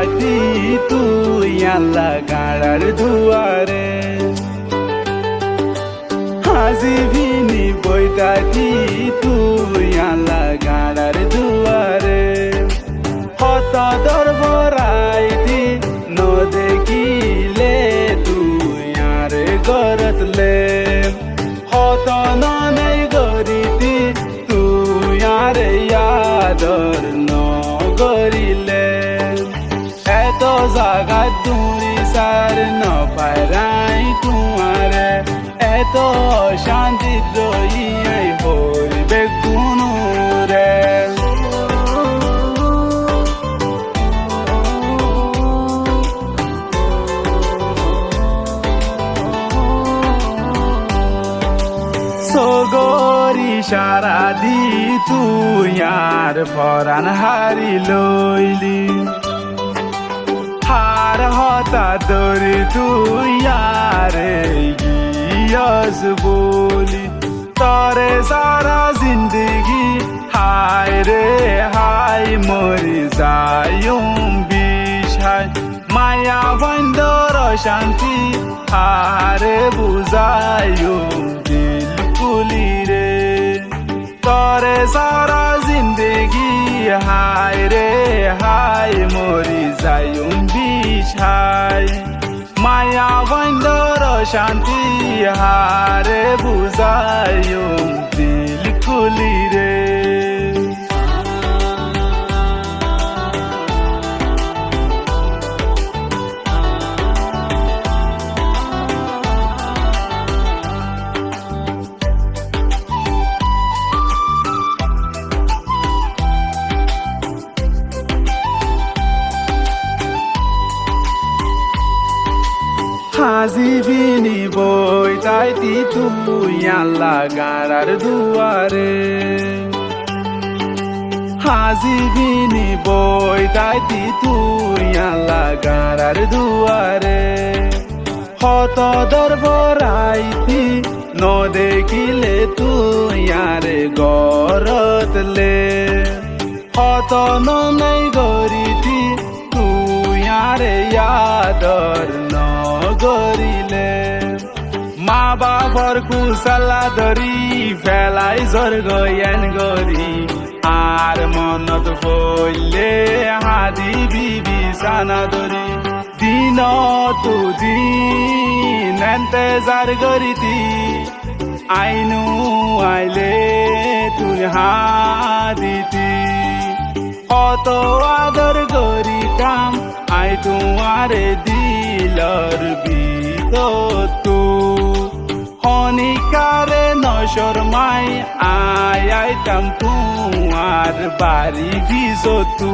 বইতাছি তুই আল্লাহ গাড়ার দুয়ারে হাজি ভিনি বইতাছি তুই আল্লাহ গাড়ার দুয়ারে হত দরবরাইতি ন দেখিলে তুই আরে গরতলে হত নাই গরিতি তুই আরে আদর ন গরিলে এত জাগা তুরি সার ন পারাই তোমারে এত শান্তি রই হইবে গুনু রে সগরি সারা দি তুই আর ফরান হারি লইলি হার হতা দরি তুই আরে গিয়স বলি তরে সারা জিন্দগি হায় রে হায় মরি যায়ুম বিষায় মায়া বন্দর শান্তি হারে বুঝায়ুম দিল কুলি রে তরে সারা জিন্দগি হায় রে হায় মরি যায়ুম বিষায় মায়া বন্দর শান্তি হারে বুঝায়ুম দিল খুলি রে হাজি বিনি বইতাইতি তুই আল্লাহ গাড়ার দুয়ারে হাজি বিনি বইতাইতি তুই আল্লাহ গাড়ার দুয়ারে হত দরবরাইতি ন দেখিলে তুই আরে গরতলে হত নাই গরিতি তুই আরে আদর ন গরিলে মা বাবার কুশলা ধরি ফেলাই স্বর্গ এন গরি আর মনত হইলে হাদি বিবি সানা ধরি দিন তু দিন এন্তেজার গরিতি আইনু আইলে তুই হাদিতি অত আদর গরিতাম আই তোমারে দিলর ভিতর তু হনিকারে নশরমাই আইতাম তোমার বাড়ি ভিজো তু